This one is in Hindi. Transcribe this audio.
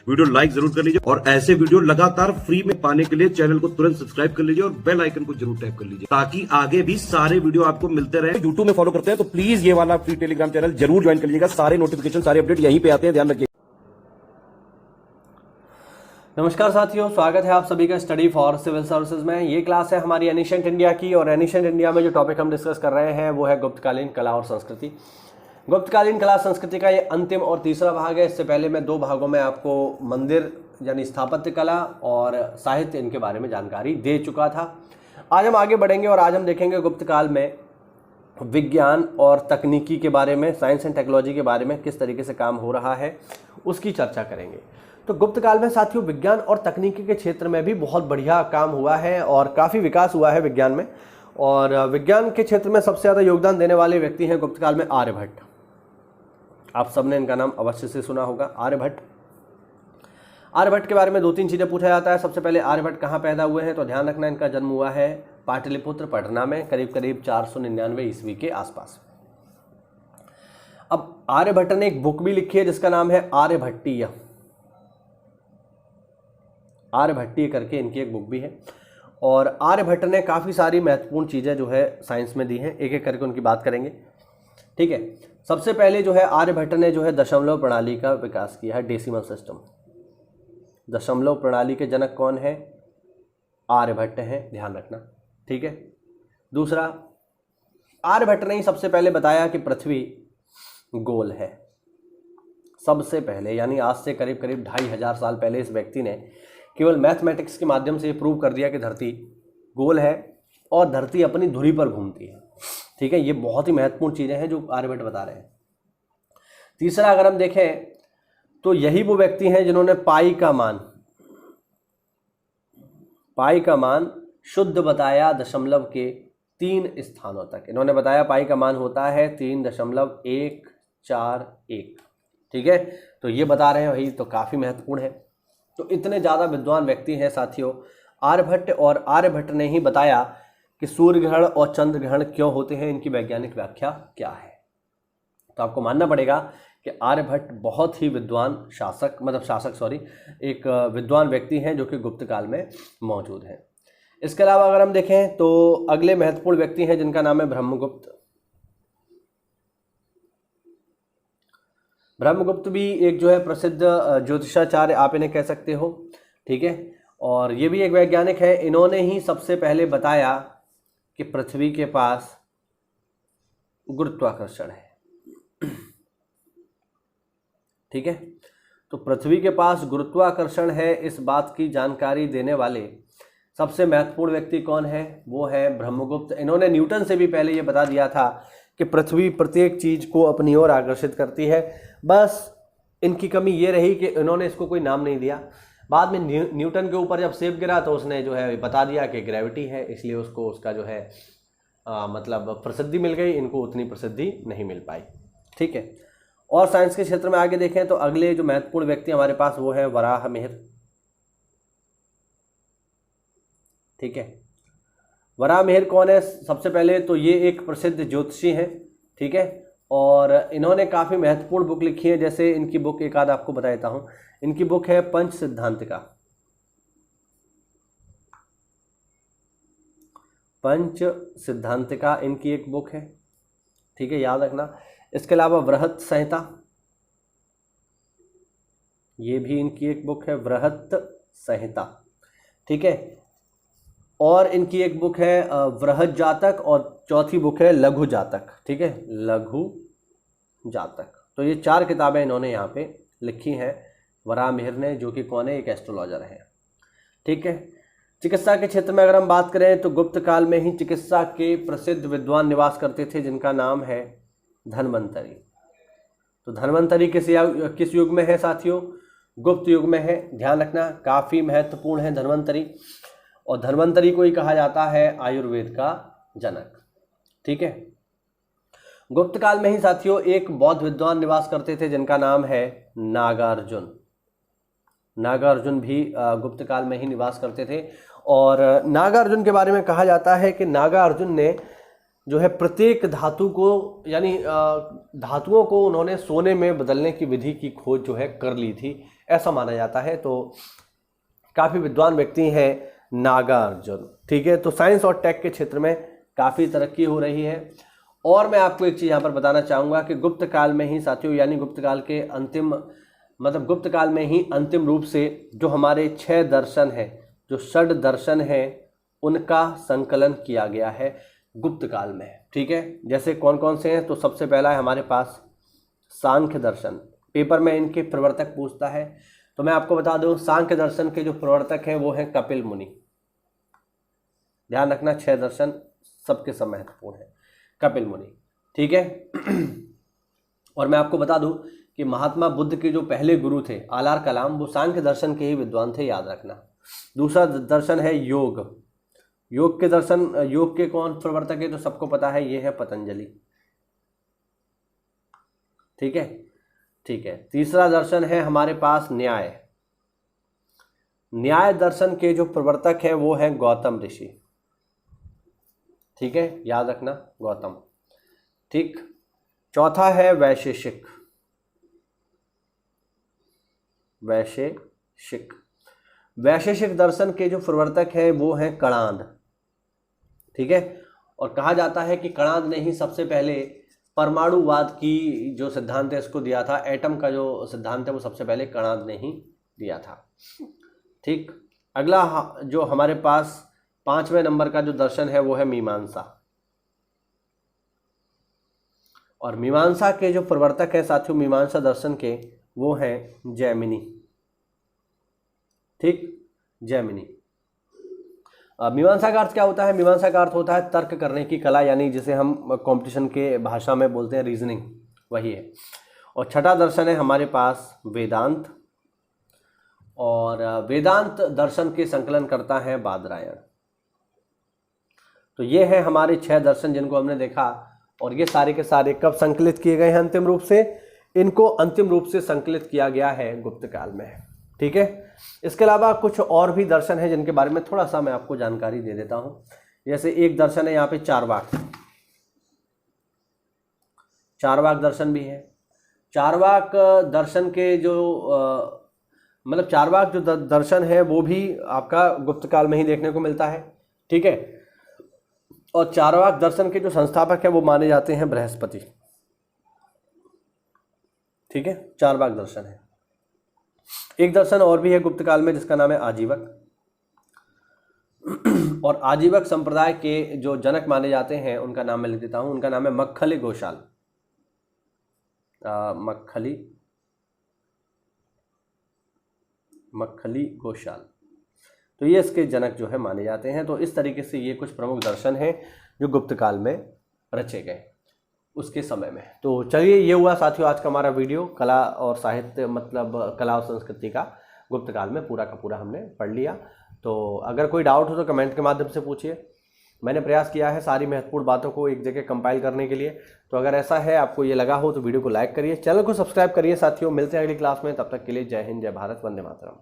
वीडियो लाइक जरूर कर लीजिए और ऐसे वीडियो लगातार फ्री में पाने के लिए चैनल को तुरंत सब्सक्राइब कर लीजिए और बेल आइकन को जरूर टैप कर लीजिए ताकि आगे भी सारे वीडियो आपको मिलते रहे। यूट्यूब में फॉलो करते हैं तो प्लीज ये वाला फ्री टेलीग्राम चैनल जरूर ज्वाइन कर लीजिएगा। सारे नोटिफिकेशन सारे अपडेट यहीं पे आते हैं, ध्यान रखिए। नमस्कार साथियों, स्वागत है आप सभी का स्टडी फॉर सिविल सर्विसेज में। ये क्लास है हमारी एनिशिएंट इंडिया की और एनिशिएंट इंडिया में जो टॉपिक हम डिस्कस कर रहे हैं वो है गुप्तकालीन कला और संस्कृति। गुप्तकालीन कला संस्कृति का ये अंतिम और तीसरा भाग है। इससे पहले मैं दो भागों में आपको मंदिर यानी स्थापत्य कला और साहित्य इनके बारे में जानकारी दे चुका था। आज हम आगे बढ़ेंगे और आज हम देखेंगे गुप्तकाल में विज्ञान और तकनीकी के बारे में, साइंस एंड टेक्नोलॉजी के बारे में किस तरीके से काम हो रहा है उसकी चर्चा करेंगे। तो गुप्त काल में साथियों विज्ञान और तकनीकी के क्षेत्र में भी बहुत बढ़िया काम हुआ है और काफ़ी विकास हुआ है विज्ञान में। और विज्ञान के क्षेत्र में सबसे ज़्यादा योगदान देने वाले व्यक्ति हैं गुप्त काल में आर्यभट्ट। आप सबने इनका नाम अवश्य से सुना होगा, आर्यभट्ट। आर्यभट्ट के बारे में दो तीन चीज़ें पूछा जाता है। सबसे पहले आर्यभट्ट कहाँ पैदा हुए हैं, तो ध्यान रखना इनका जन्म हुआ है पाटलिपुत्र पटना में करीब 499 ईस्वी के आसपास। अब आर्यभट्ट ने एक बुक भी लिखी है जिसका नाम है आर्यभट्टीय। आर्यभट्टीय करके इनकी एक बुक भी है और आर्यभट्ट ने काफ़ी सारी महत्वपूर्ण चीज़ें जो है साइंस में दी हैं। एक एक करके उनकी बात करेंगे, ठीक है। सबसे पहले जो है आर्यभट्ट ने जो है दशमलव प्रणाली का विकास किया है, डेसिमल सिस्टम। दशमलव प्रणाली के जनक कौन है? आर्यभट्ट हैं, ध्यान रखना, ठीक है। दूसरा, आर्यभट्ट ने ही सबसे पहले बताया कि पृथ्वी गोल है। सबसे पहले, यानी आज से करीब 2500 साल पहले इस व्यक्ति ने केवल मैथमेटिक्स के माध्यम से प्रूव कर दिया कि धरती गोल है और धरती अपनी धुरी पर घूमती है, ठीक है। ये बहुत ही महत्वपूर्ण चीज़ें हैं जो आर्यभट्ट बता रहे हैं। तीसरा, अगर हम देखें तो यही वो व्यक्ति हैं जिन्होंने पाई का मान शुद्ध बताया दशमलव के 3 स्थानों तक। इन्होंने बताया पाई का मान होता है 3.141, ठीक है। तो ये बता रहे हैं वही, तो काफ़ी महत्वपूर्ण है। तो इतने ज़्यादा विद्वान व्यक्ति हैं साथियों आर्यभट्ट, और आर्यभट्ट ने ही बताया कि सूर्य ग्रहण और चंद्र ग्रहण क्यों होते हैं, इनकी वैज्ञानिक व्याख्या क्या है। तो आपको मानना पड़ेगा कि आर्यभट्ट बहुत ही विद्वान एक विद्वान व्यक्ति हैं जो कि गुप्त काल में मौजूद हैं। इसके अलावा अगर हम देखें तो अगले महत्वपूर्ण व्यक्ति हैं जिनका नाम है ब्रह्मगुप्त। ब्रह्मगुप्त भी एक जो है प्रसिद्ध ज्योतिषाचार्य आप इन्हें कह सकते हो, ठीक है। और ये भी एक वैज्ञानिक है। इन्होंने ही सबसे पहले बताया कि पृथ्वी के पास गुरुत्वाकर्षण है, ठीक है। तो पृथ्वी के पास गुरुत्वाकर्षण है, इस बात की जानकारी देने वाले सबसे महत्वपूर्ण व्यक्ति कौन है? वो है ब्रह्मगुप्त। इन्होंने न्यूटन से भी पहले ये बता दिया था कि पृथ्वी प्रत्येक चीज़ को अपनी ओर आकर्षित करती है। बस इनकी कमी ये रही कि इन्होंने इसको कोई नाम नहीं दिया। बाद में न्यूटन के ऊपर जब सेब गिरा तो उसने जो है बता दिया कि ग्रेविटी है, इसलिए उसको उसका जो है मतलब प्रसिद्धि मिल गई। इनको उतनी प्रसिद्धि नहीं मिल पाई, ठीक है। और साइंस के क्षेत्र में आगे देखें तो अगले जो महत्वपूर्ण व्यक्ति हमारे पास वो है वराहमिहिर, ठीक है। वराहमिहिर कौन है? सबसे पहले तो ये एक प्रसिद्ध ज्योतिषी हैं, ठीक है। और इन्होंने काफ़ी महत्वपूर्ण बुक लिखी है। जैसे इनकी बुक एक आध आपको बता देता हूँ। इनकी बुक है पंच सिद्धांतिका। पंच सिद्धांतिका इनकी एक बुक है, ठीक है, याद रखना। इसके अलावा वृहत संहिता, ये भी इनकी एक बुक है, वृहत संहिता, ठीक है। और इनकी एक बुक है वृहत जातक और चौथी बुक है लघु जातक, ठीक है, लघु जातक। तो ये 4 किताबें इन्होंने यहाँ पे लिखी हैं वराहमिहिर ने, जो कि कौन है? एक एस्ट्रोलॉजर है, ठीक है। चिकित्सा के क्षेत्र में अगर हम बात करें तो गुप्त काल में ही चिकित्सा के प्रसिद्ध विद्वान निवास करते थे जिनका नाम है धन्वंतरी। तो धन्वंतरी किस युग में है साथियों? गुप्त युग में है, ध्यान रखना, काफ़ी महत्वपूर्ण है धन्वंतरी। और धन्वंतरी को ही कहा जाता है आयुर्वेद का जनक, ठीक है। गुप्त काल में ही साथियों एक बौद्ध विद्वान निवास करते थे जिनका नाम है नागार्जुन। नागार्जुन भी गुप्त काल में ही निवास करते थे। और नागार्जुन के बारे में कहा जाता है कि नागार्जुन ने जो है प्रत्येक धातु को यानी धातुओं को उन्होंने सोने में बदलने की विधि की खोज जो है कर ली थी। ऐसा माना जाता है। तो काफ़ी विद्वान व्यक्ति हैं नागार्जुन, ठीक है। तो साइंस और टेक के क्षेत्र में काफ़ी तरक्की हो रही है। और मैं आपको एक चीज़ यहाँ पर बताना चाहूँगा कि गुप्त काल में ही साथियों, यानी गुप्त काल के अंतिम गुप्त काल में ही अंतिम रूप से जो हमारे 6 दर्शन हैं, जो षड दर्शन हैं, उनका संकलन किया गया है गुप्त काल में, ठीक है। जैसे कौन कौन से हैं, तो सबसे पहला है हमारे पास सांख्य दर्शन। पेपर में इनके प्रवर्तक पूछता है, तो मैं आपको बता दूं सांख्य दर्शन के जो प्रवर्तक हैं वो हैं कपिल मुनि। ध्यान रखना 6 दर्शन सबके सब महत्वपूर्ण है, कपिल मुनि, ठीक है। और मैं आपको बता दूं कि महात्मा बुद्ध के जो पहले गुरु थे आलार कलाम, वो सांख्य दर्शन के ही विद्वान थे, याद रखना। दूसरा दर्शन है योग। योग के दर्शन, योग के कौन प्रवर्तक है, तो सबको पता है, ये है पतंजलि, ठीक है, ठीक है। तीसरा दर्शन है हमारे पास न्याय। न्याय दर्शन के जो प्रवर्तक है वो है गौतम ऋषि, ठीक है, याद रखना गौतम, ठीक। चौथा है वैशेषिक। वैशेषिक, वैशेषिक दर्शन के जो प्रवर्तक है वो हैं कणाद, ठीक है। और कहा जाता है कि कणाद ने ही सबसे पहले परमाणुवाद की जो सिद्धांत है इसको दिया था। एटम का जो सिद्धांत है वो सबसे पहले कणाद ने ही दिया था, ठीक। अगला जो हमारे पास 5वें नंबर का जो दर्शन है वो है मीमांसा। और मीमांसा के जो प्रवर्तक है साथियों मीमांसा दर्शन के, वो हैं जैमिनी, ठीक, जैमिनी। मीमांसा का अर्थ क्या होता है? मीमांसा का अर्थ होता है तर्क करने की कला, यानी जिसे हम कंपटीशन के भाषा में बोलते हैं रीजनिंग, वही है। और छठा दर्शन है हमारे पास वेदांत। और वेदांत दर्शन के संकलन करता है बादरायण। तो ये है हमारे 6 दर्शन जिनको हमने देखा। और ये सारे के सारे कब संकलित किए गए हैं? अंतिम रूप से इनको अंतिम रूप से संकलित किया गया है गुप्त काल में, ठीक है। इसके अलावा कुछ और भी दर्शन हैं जिनके बारे में थोड़ा सा मैं आपको जानकारी दे देता हूं। जैसे एक दर्शन है यहाँ पे चारवाक, चारवाक दर्शन भी है। चारवाक दर्शन के जो चारवाक जो दर्शन है वो भी आपका गुप्त काल में ही देखने को मिलता है, ठीक है। और चारवाक दर्शन के जो संस्थापक है वो माने जाते हैं बृहस्पति, ठीक है, चारवाक दर्शन है। एक दर्शन और भी है गुप्त काल में जिसका नाम है आजीवक। और आजीवक संप्रदाय के जो जनक माने जाते हैं उनका नाम मैं लिख देता हूं, उनका नाम है मक्खली घोषाल। मक्खली घोषाल, तो ये इसके जनक जो है माने जाते हैं। तो इस तरीके से ये कुछ प्रमुख दर्शन हैं जो गुप्त काल में रचे गए उसके समय में। तो चलिए, ये हुआ साथियों आज का हमारा वीडियो, कला और साहित्य कला और संस्कृति का गुप्त काल में पूरा का पूरा हमने पढ़ लिया। तो अगर कोई डाउट हो तो कमेंट के माध्यम से पूछिए। मैंने प्रयास किया है सारी महत्वपूर्ण बातों को एक जगह कंपाइल करने के लिए। तो अगर ऐसा है, आपको ये लगा हो, तो वीडियो को लाइक करिए, चैनल को सब्सक्राइब करिए साथियों। मिलते हैं अगली क्लास में, तब तक के लिए जय हिंद, जय भारत, वंदे मातरम।